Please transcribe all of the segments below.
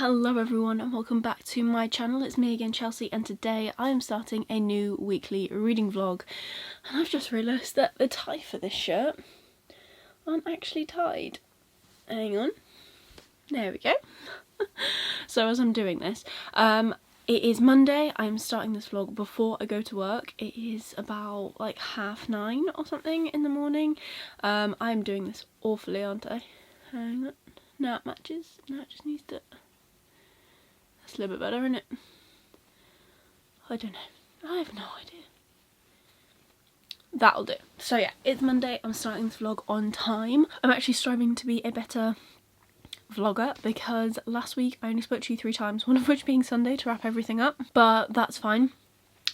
Hello everyone and welcome back to my channel. It's me again, Chelsea, and today I am starting a new weekly reading vlog. And I've just realised that the tie for this shirt aren't actually tied. Hang on. There we go. So as I'm doing this, it is Monday. I'm starting this vlog before I go to work. It is about like 9:30 or something in the morning. I'm doing this awfully, aren't I? Hang on. Now it matches. Now it just needs to... That's a little bit better, isn't it? I don't know. I have no idea. That'll do. So yeah, it's Monday. I'm starting this vlog on time. I'm actually striving to be a better vlogger because last week I only spoke to you 3 times, one of which being Sunday to wrap everything up. But that's fine.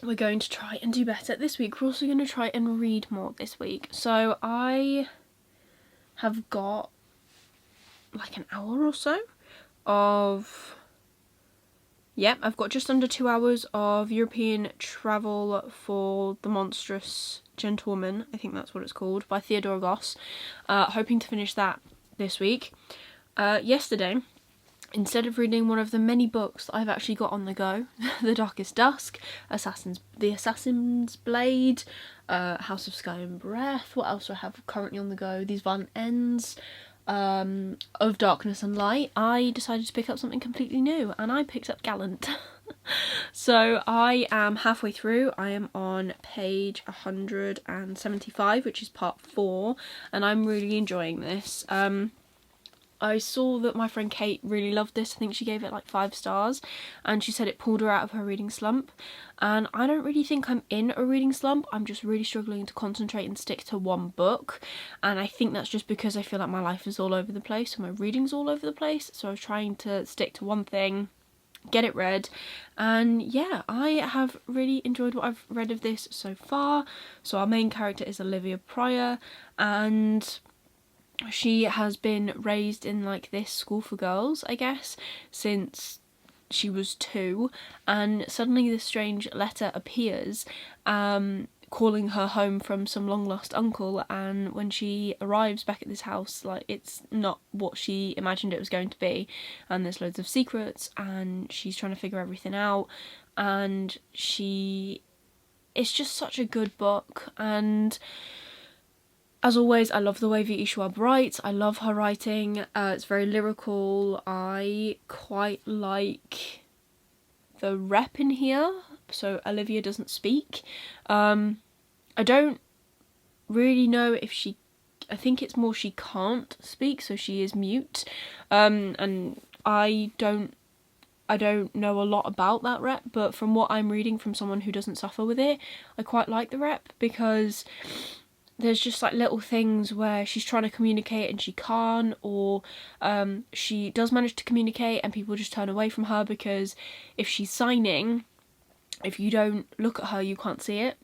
We're going to try and do better this week. We're also going to try and read more this week. So I have got like an hour or so of... Yep, I've got just under 2 hours of European Travel for the Monstrous Gentlewoman, I think that's what it's called, by Theodora Goss. Hoping to finish that this week. Yesterday, instead of reading one of the many books that I've actually got on the go, The Darkest Dusk, The Assassin's Blade, House of Sky and Breath, what else do I have currently on the go? These Violent Ends, of Darkness and Light, I decided to pick up something completely new, and I picked up Gallant. So I am halfway through. I am on page 175, which is part 4, and I'm really enjoying this. I saw that my friend Kate really loved this. I think she gave it like 5 stars, and she said it pulled her out of her reading slump. And I don't really think I'm in a reading slump. I'm just really struggling to concentrate and stick to one book, and I think that's just because I feel like my life is all over the place and my reading's all over the place. So I was trying to stick to one thing, get it read, and yeah, I have really enjoyed what I've read of this so far. So our main character is Olivia Pryor, and she has been raised in like this school for girls, I guess, since she was 2, and suddenly this strange letter appears calling her home from some long lost uncle, and when she arrives back at this house, like, it's not what she imagined it was going to be, and there's loads of secrets and she's trying to figure everything out, and it's just such a good book. And as always, I love the way V.E. Schwab writes. I love her writing. It's very lyrical. I quite like the rep in here. So Olivia doesn't speak. I don't really know if she... I think it's more she can't speak, so she is mute. And I don't know a lot about that rep, but from what I'm reading from someone who doesn't suffer with it, I quite like the rep, because there's just like little things where she's trying to communicate and she can't, or she does manage to communicate and people just turn away from her because if she's signing, if you don't look at her you can't see it,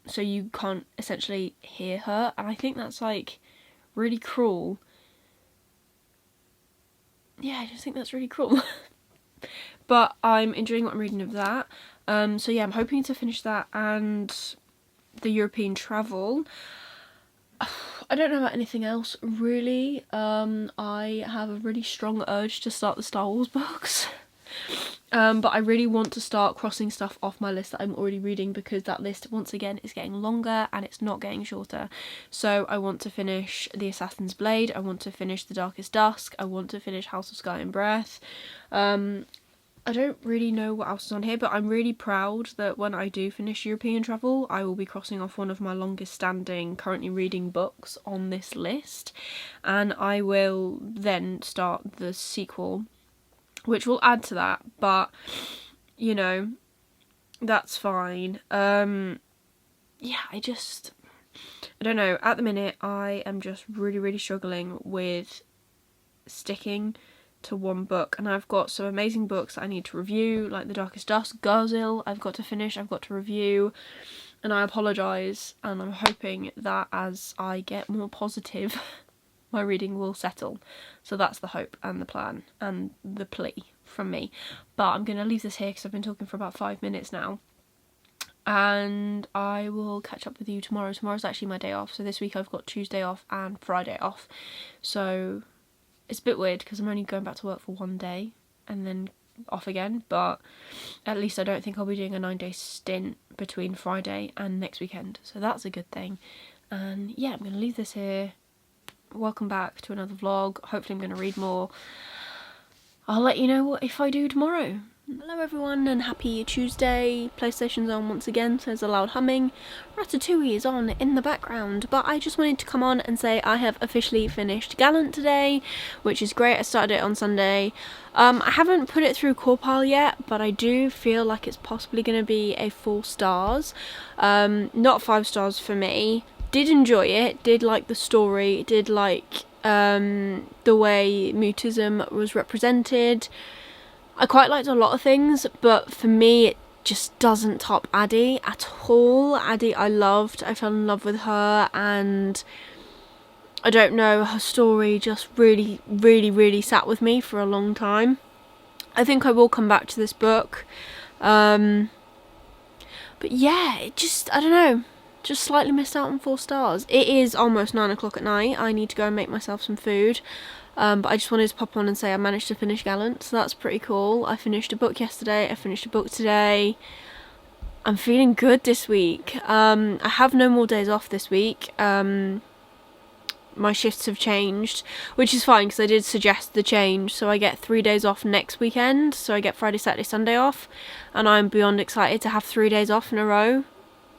so you can't essentially hear her, and I think that's like really cruel. Yeah, I just think that's really cruel. But I'm enjoying what I'm reading of that. So yeah, I'm hoping to finish that and the European Travel. I don't know about anything else really. I have a really strong urge to start the Star Wars books. But I really want to start crossing stuff off my list that I'm already reading, because that list once again is getting longer and it's not getting shorter. So I want to finish The Assassin's Blade, I want to finish The Darkest Dusk, I want to finish House of Sky and Breath. I don't really know what else is on here, but I'm really proud that when I do finish European Travel, I will be crossing off one of my longest standing currently reading books on this list, and I will then start the sequel, which will add to that, but you know, that's fine. Yeah, I don't know, at the minute I am just really struggling with sticking to one book, and I've got some amazing books that I need to review, like The Darkest Dusk, Garzil, I've got to finish, I've got to review, and I apologise, and I'm hoping that as I get more positive my reading will settle. So that's the hope and the plan and the plea from me. But I'm going to leave this here because I've been talking for about 5 minutes now, and I will catch up with you tomorrow. Tomorrow's actually my day off, so this week I've got Tuesday off and Friday off, so it's a bit weird because I'm only going back to work for one day and then off again, but at least I don't think I'll be doing a 9-day stint between Friday and next weekend, so that's a good thing. And yeah, I'm going to leave this here. Welcome back to another vlog. Hopefully I'm going to read more. I'll let you know if I do tomorrow. Hello everyone and happy Tuesday. PlayStation's on once again, so there's a loud humming. Ratatouille is on in the background, but I just wanted to come on and say I have officially finished Gallant today, which is great. I started it on Sunday. I haven't put it through Corpal yet, but I do feel like it's possibly going to be a 4 stars. Not 5 stars for me. Did enjoy it, did like the story, did like the way mutism was represented. I quite liked a lot of things, but for me it just doesn't top Addie at all. Addie I loved, I fell in love with her, and I don't know, her story just really sat with me for a long time. I think I will come back to this book, but yeah, it just, I don't know, just slightly missed out on 4 stars. It is almost 9 o'clock at night, I need to go and make myself some food. But I just wanted to pop on and say I managed to finish Gallant, so that's pretty cool. I finished a book yesterday, I finished a book today. I'm feeling good this week. I have no more days off this week. My shifts have changed, which is fine because I did suggest the change. So I get 3 days off next weekend, so I get Friday, Saturday, Sunday off. And I'm beyond excited to have 3 days off in a row.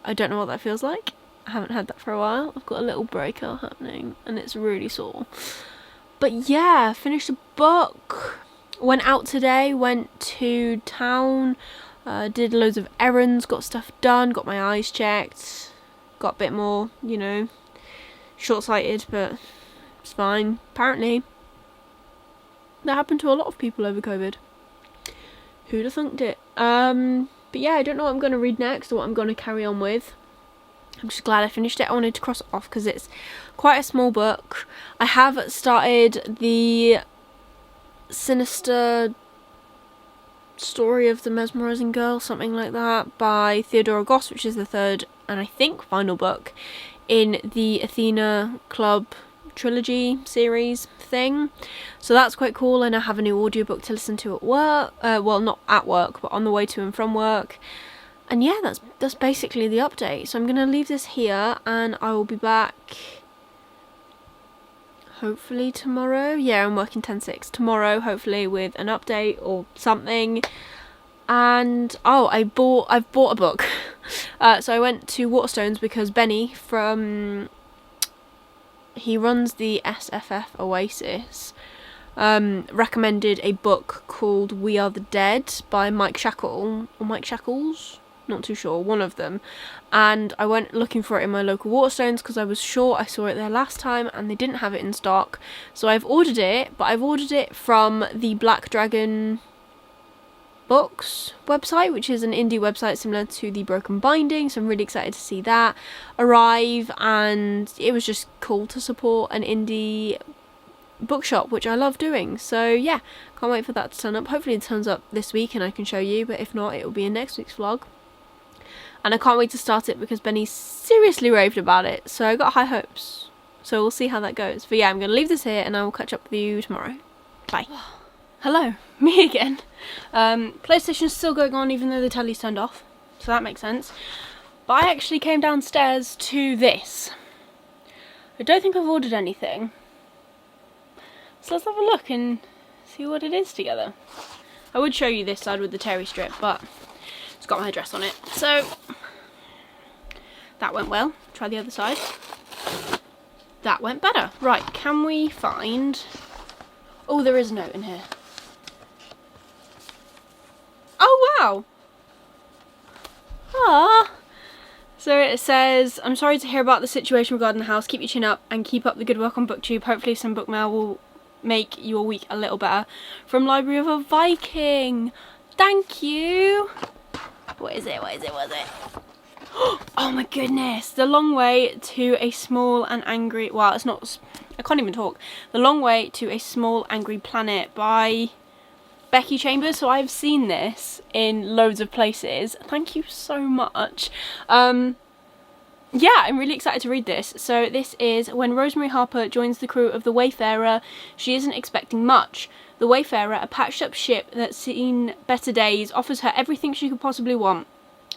I don't know what that feels like. I haven't had that for a while. I've got a little breaker happening and it's really sore. But yeah, finished a book, went out today, went to town, did loads of errands, got stuff done, got my eyes checked, got a bit more, you know, short-sighted, but it's fine. Apparently, that happened to a lot of people over COVID. Who'd have thunked it? But yeah, I don't know what I'm going to read next or what I'm going to carry on with. I'm just glad I finished it. I wanted to cross it off because it's quite a small book. I have started the Sinister Story of the Mesmerizing Girl, something like that, by Theodora Goss, which is the 3rd and I think final book in the Athena Club trilogy series thing. So that's quite cool, and I have a new audiobook to listen to at work. Well, not at work, but on the way to and from work. And yeah, that's basically the update. So I'm going to leave this here and I will be back hopefully tomorrow. Yeah, I'm working 10/6 tomorrow, hopefully with an update or something. And oh, I've bought a book. So I went to Waterstones because Benny he runs the SFF Oasis, recommended a book called We Are the Dead by Mike Shackle, or Mike Shackles, not too sure, one of them. And I went looking for it in my local Waterstones because I was sure I saw it there last time and they didn't have it in stock. So I've ordered it, but I've ordered it from the Black Dragon Books website, which is an indie website similar to the Broken Binding, so I'm really excited to see that arrive. And it was just cool to support an indie bookshop, which I love doing. So yeah, can't wait for that to turn up. Hopefully it turns up this week and I can show you, but if not, it will be in next week's vlog. And I can't wait to start it because Benny seriously raved about it, so I got high hopes. So we'll see how that goes. But yeah, I'm going to leave this here and I will catch up with you tomorrow. Bye. Hello, me again. PlayStation's still going on even though the telly's turned off, so that makes sense. But I actually came downstairs to this. I don't think I've ordered anything. So let's have a look and see what it is together. I would show you this side with the terry strip, but it's got my address on it. So that went well. Try the other side. That went better. Right, can we find... Oh, there is a note in here. Oh, wow. Ah. So it says, I'm sorry to hear about the situation regarding the house. Keep your chin up and keep up the good work on BookTube. Hopefully some book mail will make your week a little better. From Library of a Viking. Thank you. What is it? What is it? What is it? Oh my goodness. The Long Way to a Small and Angry... Well, it's not... I can't even talk. The Long Way to a Small Angry Planet by Becky Chambers. So I've seen this in loads of places. Thank you so much. yeah, I'm really excited to read this. So this is when Rosemary Harper joins the crew of the Wayfarer, she isn't expecting much. The Wayfarer, a patched up ship that's seen better days, offers her everything she could possibly want.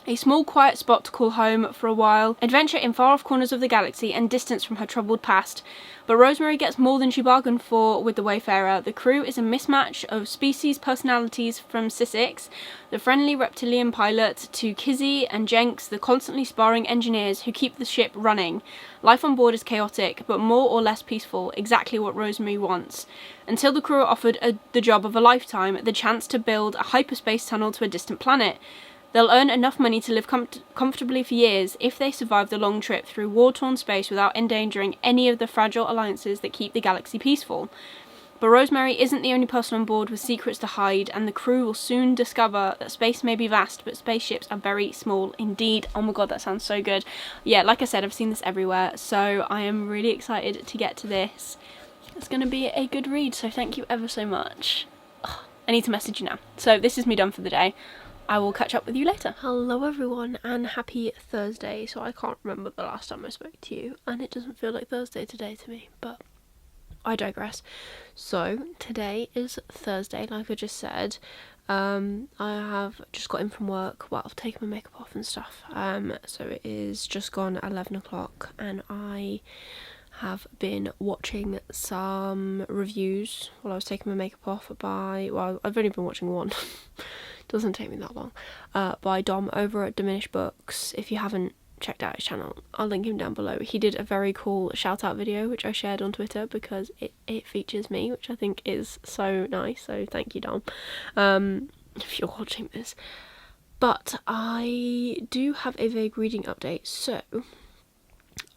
A small quiet spot to call home for a while, adventure in far off corners of the galaxy, and distance from her troubled past. But Rosemary gets more than she bargained for with the Wayfarer. The crew is a mismatch of species personalities from Sissix, the friendly reptilian pilot, to Kizzy and Jenks, the constantly sparring engineers who keep the ship running. Life on board is chaotic, but more or less peaceful, exactly what Rosemary wants. Until the crew are offered the job of a lifetime, the chance to build a hyperspace tunnel to a distant planet. They'll earn enough money to live comfortably for years if they survive the long trip through war-torn space without endangering any of the fragile alliances that keep the galaxy peaceful. But Rosemary isn't the only person on board with secrets to hide, and the crew will soon discover that space may be vast, but spaceships are very small indeed. Oh my god, that sounds so good. Yeah, like I said, I've seen this everywhere, so I am really excited to get to this. It's going to be a good read, so thank you ever so much. Ugh, I need to message you now. So this is me done for the day. I will catch up with you later. Hello everyone and happy Thursday. So I can't remember the last time I spoke to you and it doesn't feel like Thursday today to me, but I digress. So today is Thursday, like I just said. I have just got in from work. Well, I've taken my makeup off and stuff. So it is just gone 11 o'clock and I have been watching some reviews while I was taking my makeup off well, I've only been watching one. Doesn't take me that long. By Dom over at Diminished Books. If you haven't checked out his channel, I'll link him down below. He did a very cool shout out video which I shared on Twitter because it features me, which I think is so nice, so thank you, Dom, if you're watching this. But I do have a vague reading update. So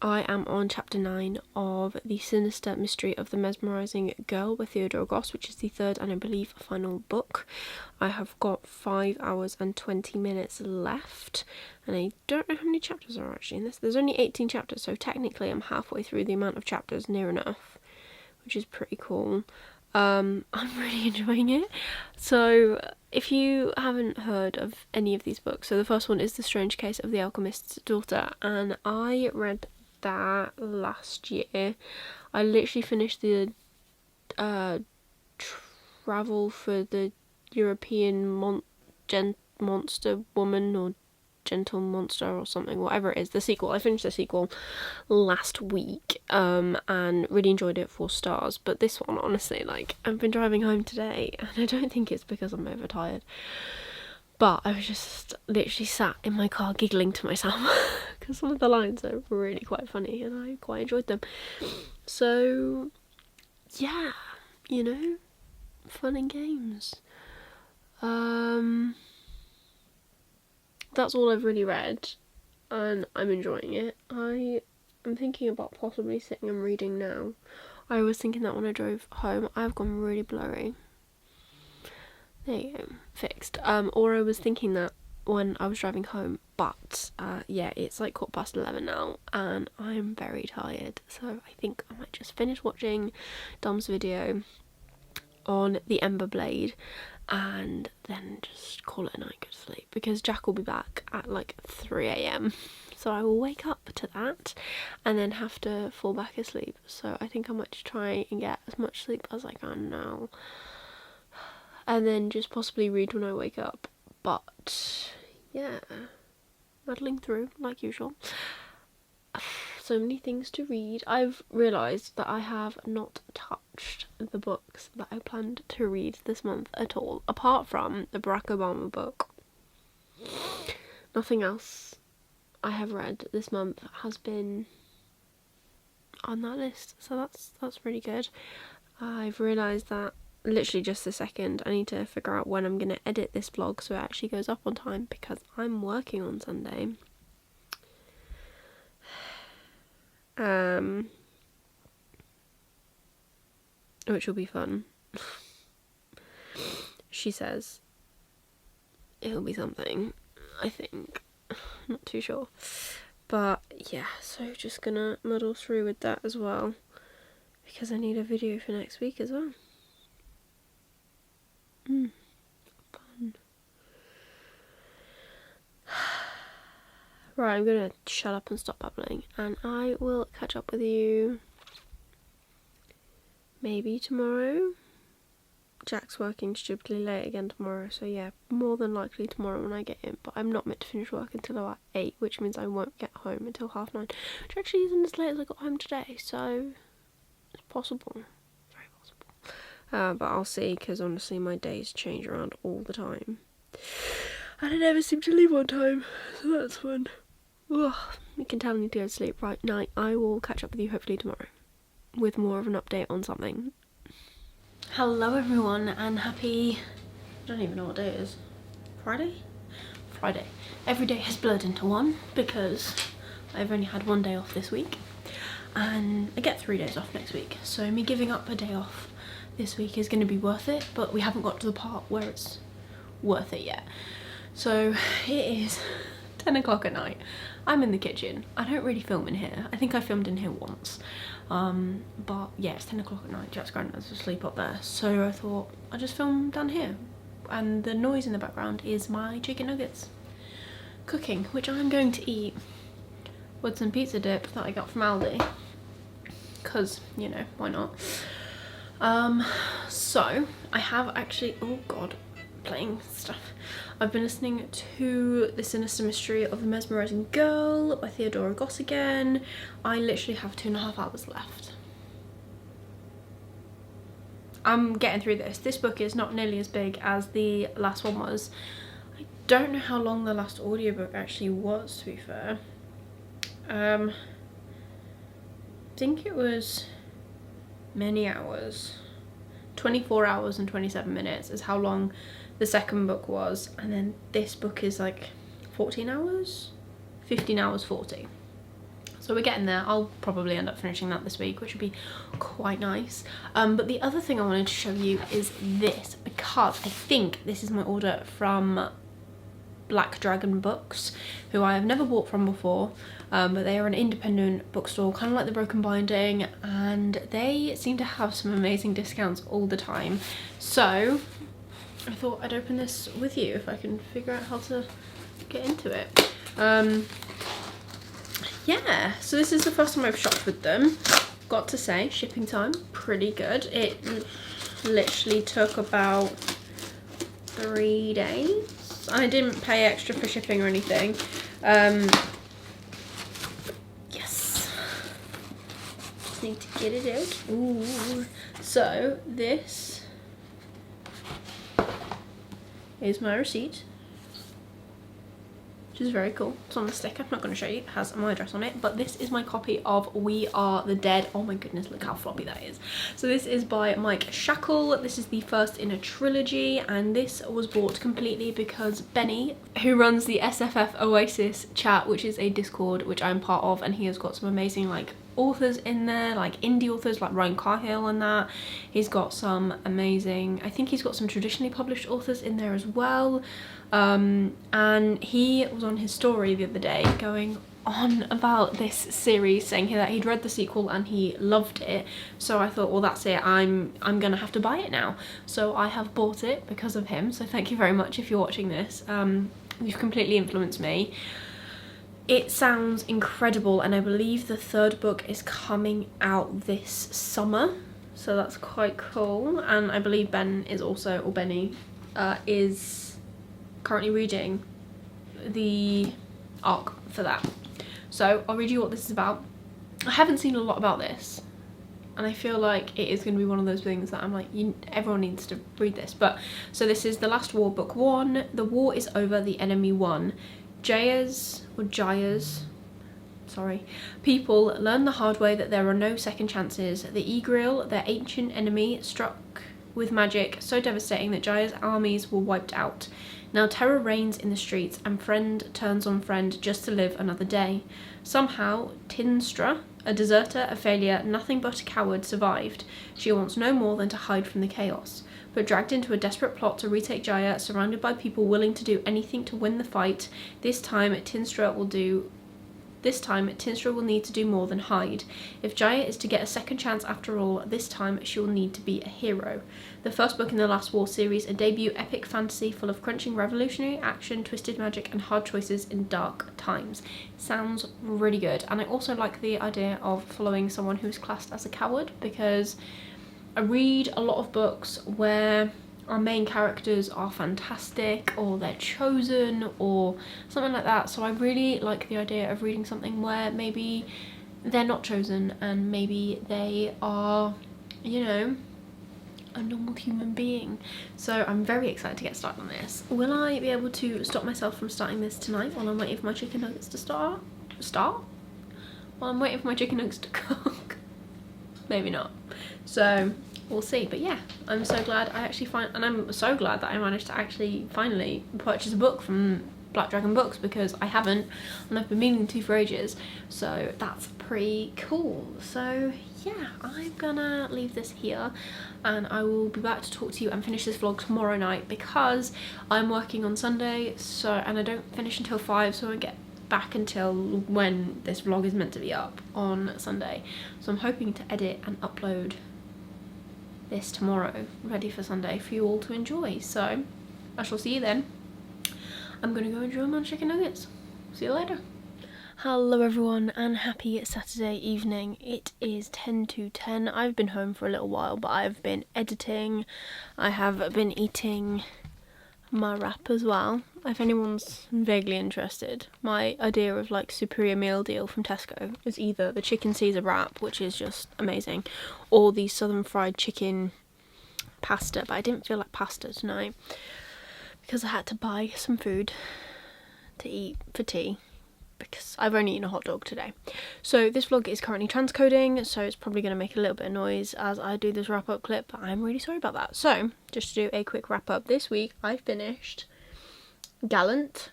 I am on chapter 9 of The Sinister Mystery of the Mesmerizing Girl by Theodore Goss, which is the third and I believe final book. I have got 5 hours and 20 minutes left, and I don't know how many chapters there are actually in this. There's only 18 chapters, so technically I'm halfway through the amount of chapters, near enough, which is pretty cool. I'm really enjoying it. So if you haven't heard of any of these books, so the first one is The Strange Case of the Alchemist's Daughter, and I read that last year. I literally finished the Travel for the European Monster Woman or Gentle Monster or something, whatever it is, the sequel. I finished the sequel last week and really enjoyed it, 4 stars. But this one, honestly, like, I've been driving home today and I don't think it's because I'm overtired, but I was just literally sat in my car giggling to myself because some of the lines are really quite funny and I quite enjoyed them. So yeah, you know, fun and games. That's all I've really read and I'm enjoying it. I'm thinking about possibly sitting and reading now. I was thinking that when I drove home. I've gone really blurry. There you go, fixed. Or I was thinking that when I was driving home, but yeah, it's like 11:15 now and I'm very tired, so I think I might just finish watching Dom's video on the Ember Blade and then just call it a night, go to sleep, because Jack will be back at like 3 a.m. so I will wake up to that and then have to fall back asleep. So I think I might just try and get as much sleep as I can now and then just possibly read when I wake up. But yeah, muddling through like usual. So many things to read. I've realised that I have not touched the books that I planned to read this month at all, apart from the Barack Obama book. Nothing else I have read this month has been on that list, so that's really good. I've realised that literally just a second. I need to figure out when I'm going to edit this vlog so it actually goes up on time, because I'm working on Sunday. Which will be fun. She says it'll be something, I think. Not too sure. But yeah, so just gonna muddle through with that as well, because I need a video for next week as well. Fun. Right, I'm gonna shut up and stop babbling, and I will catch up with you maybe tomorrow. Jack's working stupidly late again tomorrow, so yeah, more than likely tomorrow when I get in, but I'm not meant to finish work until about 8, which means I won't get home until 9:30, which actually isn't as late as I got home today, so it's possible, very possible. But I'll see, because honestly my days change around all the time, and I never seem to leave on time, so that's fun. Ugh, you can tell I need to go to sleep. Right, night. I will catch up with you hopefully tomorrow with more of an update on something. Hello everyone, and happy, I don't even know what day it is, Friday? Friday. Every day has blurred into one because I've only had one day off this week and I get 3 days off next week, so me giving up a day off this week is going to be worth it, but we haven't got to the part where it's worth it yet. So it is 10 o'clock at night. I'm in the kitchen. I don't really film in here. I think I filmed in here once. But yeah, it's 10 o'clock at night. Jack's granddad's asleep up there. So I thought I'll just film down here. And the noise in the background is my chicken nuggets cooking, which I'm going to eat with some pizza dip that I got from Aldi. Because, you know, why not? So I have actually, oh god, playing stuff. I've been listening to The Sinister Mystery of the Mesmerizing Girl by Theodora Goss again. I literally have 2.5 hours left. I'm getting through this. This book is not nearly as big as the last one was. I don't know how long the last audiobook actually was, to be fair. I think it was many hours. 24 hours and 27 minutes is how long the second book was, and then this book is like 14 hours? 15 hours 40. So we're getting there. I'll probably end up finishing that this week, which would be quite nice. But the other thing I wanted to show you is this, because I think this is my order from Black Dragon Books, who I have never bought from before, but they are an independent bookstore, kind of like the Broken Binding, and they seem to have some amazing discounts all the time. So I thought I'd open this with you if I can figure out how to get into it. Yeah, so this is the first time I've shopped with them. Got to say, shipping time, pretty good. It literally took about 3 days. I didn't pay extra for shipping or anything. Yes. Just need to get it out. Ooh. So this is my receipt, which is very cool. It's on the sticker. I'm not going to show you. It has my address on it, but this is my copy of We Are the Dead. Oh my goodness, look how floppy that is. So this is by Mike Shackle. This is the first in a trilogy, and this was bought completely because Benny, who runs the SFF Oasis chat, which is a Discord which I'm part of, and he has got some amazing like authors in there, like indie authors like Ryan Carhill and that. He's got some amazing, I think he's got some traditionally published authors in there as well. And he was on his story the other day going on about this series, saying that he'd read the sequel and he loved it. So I thought, well, that's it, I'm gonna have to buy it now. So I have bought it because of him, so thank you very much if you're watching this. You've completely influenced me. It sounds incredible, and I believe the third book is coming out this summer, so that's quite cool. And I believe Ben is also, or Benny, is currently reading the arc for that. So I'll read you what this is about. I haven't seen a lot about this, and I feel like it is going to be one of those things that I'm like, everyone needs to read this. But so this is The Last War, Book 1. The war is over, the enemy won. Jaya's people learn the hard way that there are no second chances. The Egriel, their ancient enemy, struck with magic so devastating that Jaya's armies were wiped out. Now terror reigns in the streets, and friend turns on friend just to live another day. Somehow, Tinstra, a deserter, a failure, nothing but a coward, survived. She wants no more than to hide from the chaos. But dragged into a desperate plot to retake Jaya, surrounded by people willing to do anything to win the fight, this time Tinstra will do This time, Tinstra will need to do more than hide. If Jaya is to get a second chance after all, this time she will need to be a hero. The first book in the Last War series, a debut epic fantasy full of crunching revolutionary action, twisted magic and hard choices in dark times. Sounds really good. And I also like the idea of following someone who's classed as a coward, because I read a lot of books where our main characters are fantastic, or they're chosen, or something like that. So I really like the idea of reading something where maybe they're not chosen and maybe they are, you know, a normal human being. So I'm very excited to get started on this. Will I be able to stop myself from starting this tonight while I'm waiting for my chicken nuggets to start? While I'm waiting for my chicken nuggets to cook? Maybe not. So we'll see. But yeah, I'm so glad I'm so glad that I managed to actually finally purchase a book from Black Dragon Books, because I haven't, and I've been meaning to for ages. So that's pretty cool. So yeah, I'm gonna leave this here and I will be back to talk to you and finish this vlog tomorrow night, because I'm working on Sunday, and I don't finish until 5, so I won't get back until when this vlog is meant to be up on Sunday. So I'm hoping to edit and upload this tomorrow, ready for Sunday for you all to enjoy. So I shall see you then. I'm gonna go enjoy my chicken nuggets. See you later. Hello everyone and happy Saturday evening. It is 10 to 10. I've been home for a little while, but I've been editing. I have been eating my wrap as well, if anyone's vaguely interested. My idea of like superior meal deal from Tesco is either the chicken Caesar wrap, which is just amazing, or the southern fried chicken pasta. But I didn't feel like pasta tonight because I had to buy some food to eat for tea, because I've only eaten a hot dog today. So this vlog is currently transcoding, so it's probably going to make a little bit of noise as I do this wrap up clip, but I'm really sorry about that. So just to do a quick wrap up, this week I finished Gallant.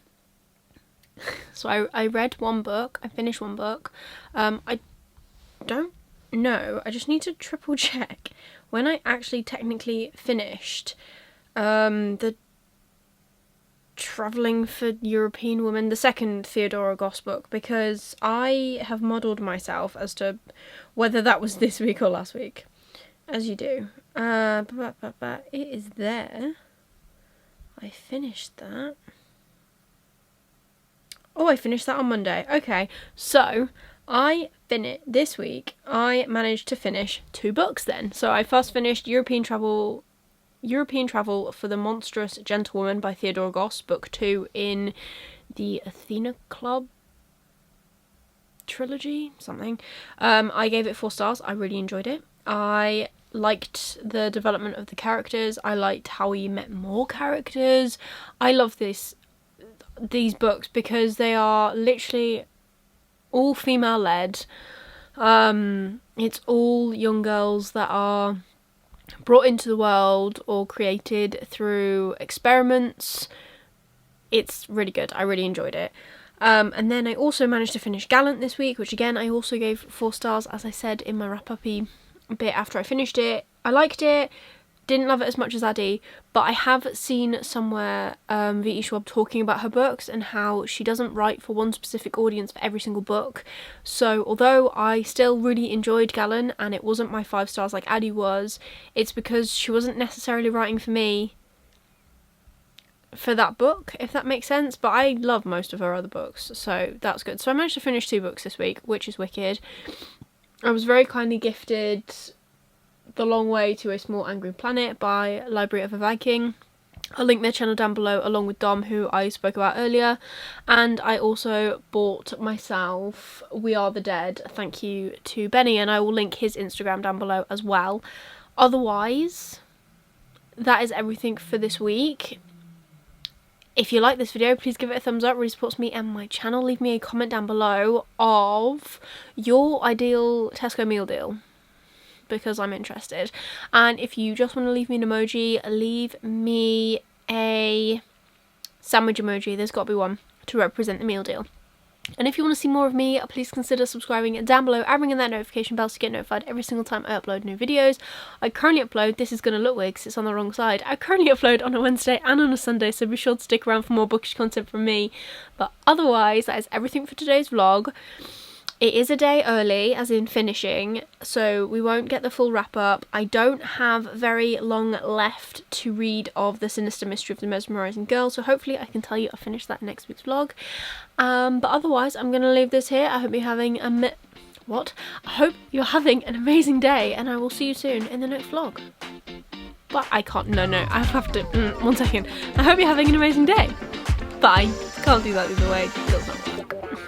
So I read one book, I finished one book. I don't know, I just need to triple check when I actually technically finished the Travelling for European Women, the second Theodora Goss book, because I have modelled myself as to whether that was this week or last week, as you do. It is there. I finished that. Oh, I finished that on Monday. Okay, so this week I managed to finish 2 books then. So I first finished European Travel for the Monstrous Gentlewoman by Theodora Goss, book 2 in the Athena Club trilogy, something. I gave it 4 stars. I really enjoyed it. I liked the development of the characters. I liked how we met more characters. I love these books because they are literally all female led. It's all young girls that are brought into the world or created through experiments. It's really good. I really enjoyed it. And then I also managed to finish Gallant this week, which again I also gave 4 stars, as I said in my wrap-up-y bit after I finished it. I liked it. Didn't love it as much as Addie, but I have seen somewhere V.E. Schwab talking about her books and how she doesn't write for one specific audience for every single book. So although I still really enjoyed Gallant and it wasn't my 5 stars like Addie was, it's because she wasn't necessarily writing for me for that book, if that makes sense. But I love most of her other books, so that's good. So I managed to finish 2 books this week, which is wicked. I was very kindly gifted The Long Way to a Small Angry Planet by Library of a Viking. I'll link their channel down below, along with Dom, who I spoke about earlier. And I also bought myself We Are the Dead, thank you to Benny, and I will link his Instagram down below as well. Otherwise, that is everything for this week. If you like this video, please give it a thumbs up, really supports me and my channel. Leave me a comment down below of your ideal Tesco meal deal, because I'm interested. And if you just want to leave me an emoji, leave me a sandwich emoji. There's got to be one to represent the meal deal. And if you want to see more of me, please consider subscribing down below and ringing that notification bell to get notified every single time I upload new videos. I currently upload, this is going to look weird because it's on the wrong side, I currently upload on a Wednesday and on a Sunday, so be sure to stick around for more bookish content from me. But otherwise, that is everything for today's vlog. It is a day early, as in finishing, so we won't get the full wrap up. I don't have very long left to read of The Sinister Mystery of the Mesmerising Girl, so hopefully I can tell you I'll finish that next week's vlog. But otherwise, I'm going to leave this here. I hope you're having I hope you're having an amazing day, and I will see you soon in the next vlog. But I can't, no, I have to, 1 second. I hope you're having an amazing day. Bye. Can't do that the other way. It does not work.